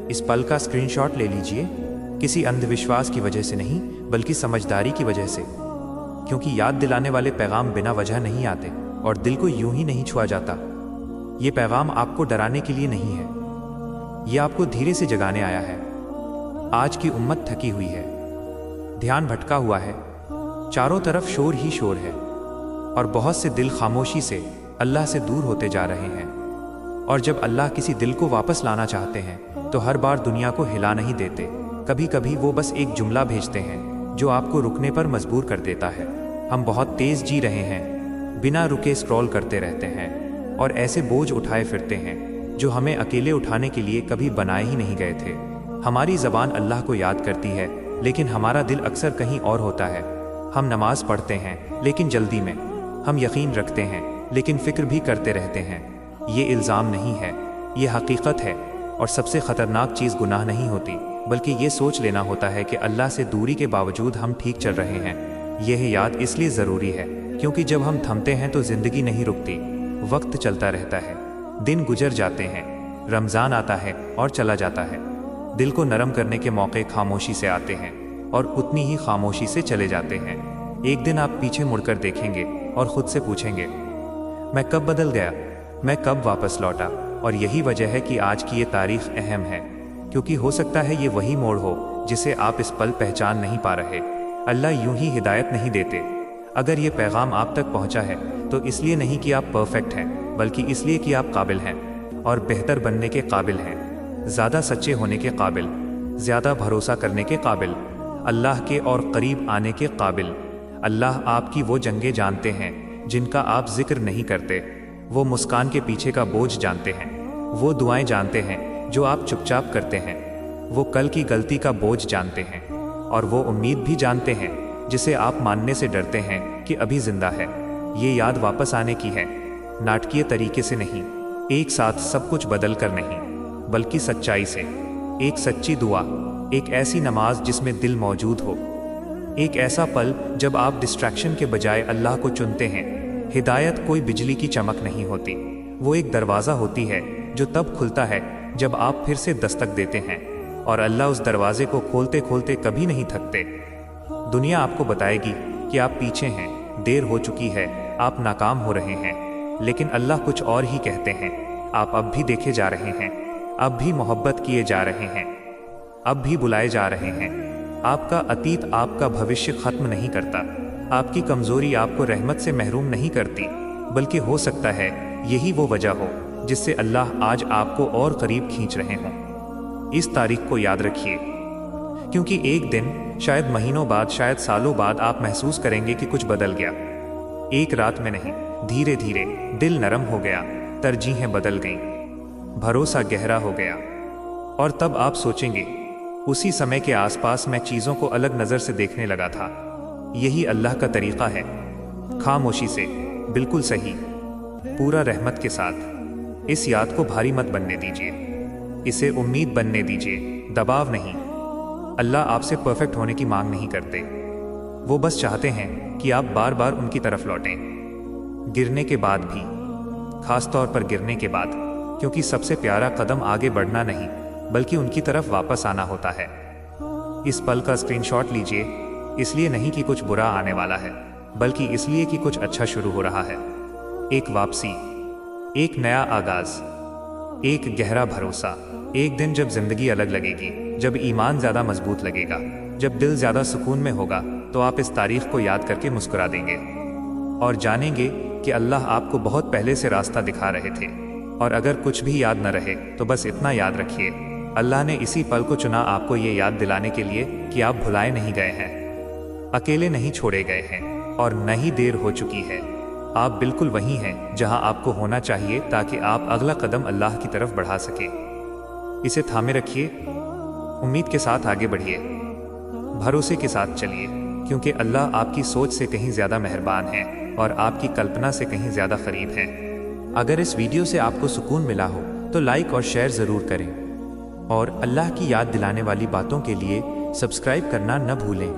इस पल का स्क्रीनशॉट ले लीजिए, किसी अंधविश्वास की वजह से नहीं बल्कि समझदारी की वजह से, क्योंकि याद दिलाने वाले पैगाम बिना वजह नहीं आते और दिल को यूं ही नहीं छुआ जाता। ये पैगाम आपको डराने के लिए नहीं है, ये आपको धीरे से जगाने आया है। आज की उम्मत थकी हुई है, ध्यान भटका हुआ है, चारों तरफ शोर ही शोर है और बहुत से दिल खामोशी से अल्लाह से दूर होते जा रहे हैं। और जब अल्लाह किसी दिल को वापस लाना चाहते हैं तो हर बार दुनिया को हिला नहीं देते, कभी कभी वो बस एक जुमला भेजते हैं जो आपको रुकने पर मजबूर कर देता है। हम बहुत तेज जी रहे हैं, बिना रुके स्क्रॉल करते रहते हैं और ऐसे बोझ उठाए फिरते हैं जो हमें अकेले उठाने के लिए कभी बनाए ही नहीं गए थे। हमारी ज़बान अल्लाह को याद करती है लेकिन हमारा दिल अक्सर कहीं और होता है। हम नमाज पढ़ते हैं लेकिन जल्दी में, हम यकीन रखते हैं लेकिन फिक्र भी करते रहते हैं। ये इल्ज़ाम नहीं है, ये हकीकत है। और सबसे ख़तरनाक चीज़ गुनाह नहीं होती बल्कि ये सोच लेना होता है कि अल्लाह से दूरी के बावजूद हम ठीक चल रहे हैं। यह याद इसलिए ज़रूरी है क्योंकि जब हम थमते हैं तो ज़िंदगी नहीं रुकती, वक्त चलता रहता है, दिन गुजर जाते हैं, रमज़ान आता है और चला जाता है। दिल को नरम करने के मौके खामोशी से आते हैं और उतनी ही खामोशी से चले जाते हैं। एक दिन आप पीछे मुड़कर देखेंगे और ख़ुद से पूछेंगे, मैं कब बदल गया, मैं कब वापस लौटा। और यही वजह है कि आज की ये तारीख़ अहम है, क्योंकि हो सकता है ये वही मोड़ हो जिसे आप इस पल पहचान नहीं पा रहे। अल्लाह यूं ही हिदायत नहीं देते। अगर ये पैगाम आप तक पहुंचा है तो इसलिए नहीं कि आप परफेक्ट हैं, बल्कि इसलिए कि आप काबिल हैं और बेहतर बनने के काबिल हैं, ज़्यादा सच्चे होने के काबिल, ज़्यादा भरोसा करने के काबिल, अल्लाह के और करीब आने के काबिल। अल्लाह आपकी वो जंगें जानते हैं जिनका आप जिक्र नहीं करते, वो मुस्कान के पीछे का बोझ जानते हैं, वो दुआएं जानते हैं जो आप चुपचाप करते हैं, वो कल की गलती का बोझ जानते हैं और वो उम्मीद भी जानते हैं जिसे आप मानने से डरते हैं कि अभी जिंदा है। ये याद वापस आने की है, नाटकीय तरीके से नहीं, एक साथ सब कुछ बदल कर नहीं, बल्कि सच्चाई से। एक सच्ची दुआ, एक ऐसी नमाज जिसमें दिल मौजूद हो, एक ऐसा पल जब आप डिस्ट्रैक्शन के बजाय अल्लाह को चुनते हैं। हिदायत कोई बिजली की चमक नहीं होती, वो एक दरवाज़ा होती है जो तब खुलता है जब आप फिर से दस्तक देते हैं, और अल्लाह उस दरवाजे को खोलते खोलते कभी नहीं थकते। दुनिया आपको बताएगी कि आप पीछे हैं, देर हो चुकी है, आप नाकाम हो रहे हैं, लेकिन अल्लाह कुछ और ही कहते हैं। आप अब भी देखे जा रहे हैं, अब भी मोहब्बत किए जा रहे हैं, अब भी बुलाए जा रहे हैं। आपका अतीत आपका भविष्य खत्म नहीं करता, आपकी कमज़ोरी आपको रहमत से महरूम नहीं करती, बल्कि हो सकता है यही वो वजह हो जिससे अल्लाह आज आपको और करीब खींच रहे हों। इस तारीख को याद रखिए, क्योंकि एक दिन, शायद महीनों बाद, शायद सालों बाद आप महसूस करेंगे कि कुछ बदल गया। एक रात में नहीं, धीरे धीरे दिल नरम हो गया, तरजीहें बदल गईं, भरोसा गहरा हो गया। और तब आप सोचेंगे, उसी समय के आसपास मैं चीज़ों को अलग नज़र से देखने लगा था। यही अल्लाह का तरीक़ा है, खामोशी से, बिल्कुल सही, पूरा रहमत के साथ। इस याद को भारी मत बनने दीजिए, इसे उम्मीद बनने दीजिए, दबाव नहीं। अल्लाह आपसे परफेक्ट होने की मांग नहीं करते, वो बस चाहते हैं कि आप बार बार उनकी तरफ लौटें, गिरने के बाद भी, खास तौर पर गिरने के बाद, क्योंकि सबसे प्यारा कदम आगे बढ़ना नहीं बल्कि उनकी तरफ वापस आना होता है। इस पल का स्क्रीनशॉट लीजिए, इसलिए नहीं कि कुछ बुरा आने वाला है, बल्कि इसलिए कि कुछ अच्छा शुरू हो रहा है। एक वापसी, एक नया आगाज, एक गहरा भरोसा। एक दिन जब जिंदगी अलग लगेगी, जब ईमान ज़्यादा मजबूत लगेगा, जब दिल ज़्यादा सुकून में होगा, तो आप इस तारीख को याद करके मुस्कुरा देंगे और जानेंगे कि अल्लाह आपको बहुत पहले से रास्ता दिखा रहे थे। और अगर कुछ भी याद न रहे तो बस इतना याद रखिए, अल्लाह ने इसी पल को चुना आपको ये याद दिलाने के लिए कि आप भुलाए नहीं गए हैं, अकेले नहीं छोड़े गए हैं और न ही देर हो चुकी है। आप बिल्कुल वही हैं जहां आपको होना चाहिए, ताकि आप अगला कदम अल्लाह की तरफ बढ़ा सके। इसे थामे रखिए, उम्मीद के साथ आगे बढ़िए, भरोसे के साथ चलिए, क्योंकि अल्लाह आपकी सोच से कहीं ज़्यादा मेहरबान है और आपकी कल्पना से कहीं ज़्यादा करीब है। अगर इस वीडियो से आपको सुकून मिला हो तो लाइक और शेयर ज़रूर करें और अल्लाह की याद दिलाने वाली बातों के लिए सब्सक्राइब करना न भूलें।